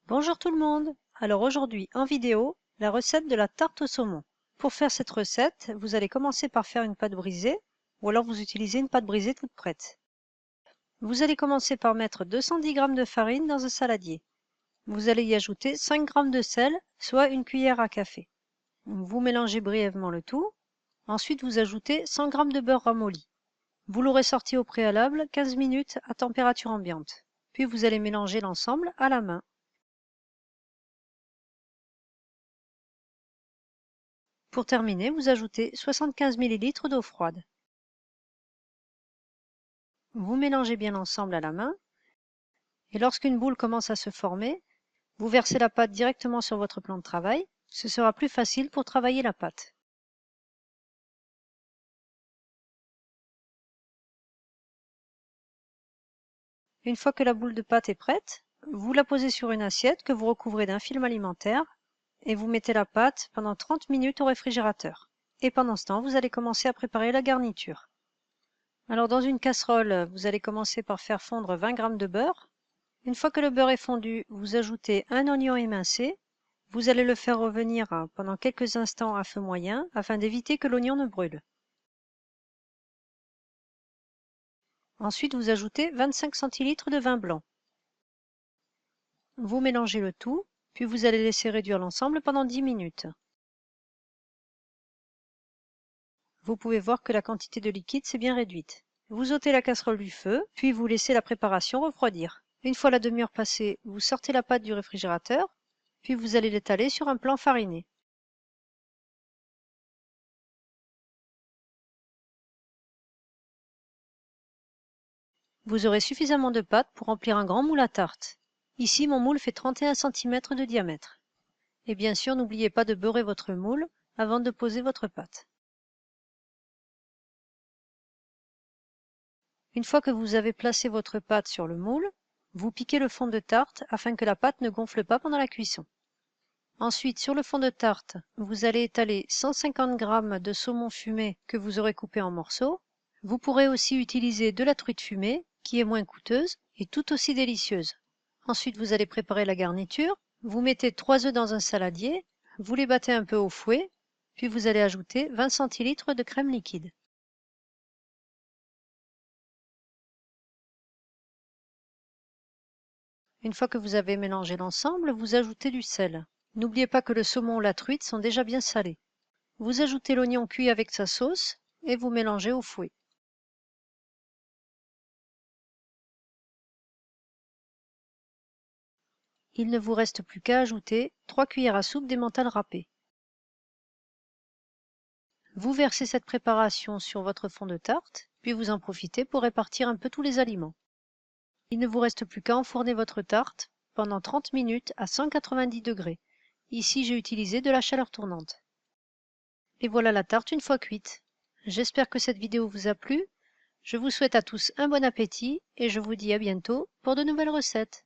Bonjour tout le monde! Alors aujourd'hui en vidéo, la recette de la tarte au saumon. Pour faire cette recette, vous allez commencer par faire une pâte brisée ou alors vous utilisez une pâte brisée toute prête. Vous allez commencer par mettre 210 g de farine dans un saladier. Vous allez y ajouter 5 g de sel, soit une cuillère à café. Vous mélangez brièvement le tout. Ensuite, vous ajoutez 100 g de beurre ramolli. Vous l'aurez sorti au préalable 15 minutes à température ambiante. Puis vous allez mélanger l'ensemble à la main. Pour terminer, vous ajoutez 75 ml d'eau froide. Vous mélangez bien l'ensemble à la main et lorsqu'une boule commence à se former, vous versez la pâte directement sur votre plan de travail. Ce sera plus facile pour travailler la pâte. Une fois que la boule de pâte est prête, vous la posez sur une assiette que vous recouvrez d'un film alimentaire et vous mettez la pâte pendant 30 minutes au réfrigérateur. Et pendant ce temps, vous allez commencer à préparer la garniture. Alors dans une casserole, vous allez commencer par faire fondre 20 g de beurre. Une fois que le beurre est fondu, vous ajoutez un oignon émincé. Vous allez le faire revenir pendant quelques instants à feu moyen afin d'éviter que l'oignon ne brûle. Ensuite, vous ajoutez 25 centilitres de vin blanc. Vous mélangez le tout, puis vous allez laisser réduire l'ensemble pendant 10 minutes. Vous pouvez voir que la quantité de liquide s'est bien réduite. Vous ôtez la casserole du feu, puis vous laissez la préparation refroidir. Une fois la demi-heure passée, vous sortez la pâte du réfrigérateur, puis vous allez l'étaler sur un plan fariné. Vous aurez suffisamment de pâte pour remplir un grand moule à tarte. Ici, mon moule fait 31 cm de diamètre. Et bien sûr, n'oubliez pas de beurrer votre moule avant de poser votre pâte. Une fois que vous avez placé votre pâte sur le moule, vous piquez le fond de tarte afin que la pâte ne gonfle pas pendant la cuisson. Ensuite, sur le fond de tarte, vous allez étaler 150 g de saumon fumé que vous aurez coupé en morceaux. Vous pourrez aussi utiliser de la truite fumée, qui est moins coûteuse et tout aussi délicieuse. Ensuite, vous allez préparer la garniture. Vous mettez 3 œufs dans un saladier, vous les battez un peu au fouet, puis vous allez ajouter 20 centilitres de crème liquide. Une fois que vous avez mélangé l'ensemble, vous ajoutez du sel. N'oubliez pas que le saumon ou la truite sont déjà bien salés. Vous ajoutez l'oignon cuit avec sa sauce et vous mélangez au fouet. Il ne vous reste plus qu'à ajouter 3 cuillères à soupe d'emmental râpé. Vous versez cette préparation sur votre fond de tarte, puis vous en profitez pour répartir un peu tous les aliments. Il ne vous reste plus qu'à enfourner votre tarte pendant 30 minutes à 190 degrés. Ici, j'ai utilisé de la chaleur tournante. Et voilà la tarte une fois cuite. J'espère que cette vidéo vous a plu. Je vous souhaite à tous un bon appétit et je vous dis à bientôt pour de nouvelles recettes.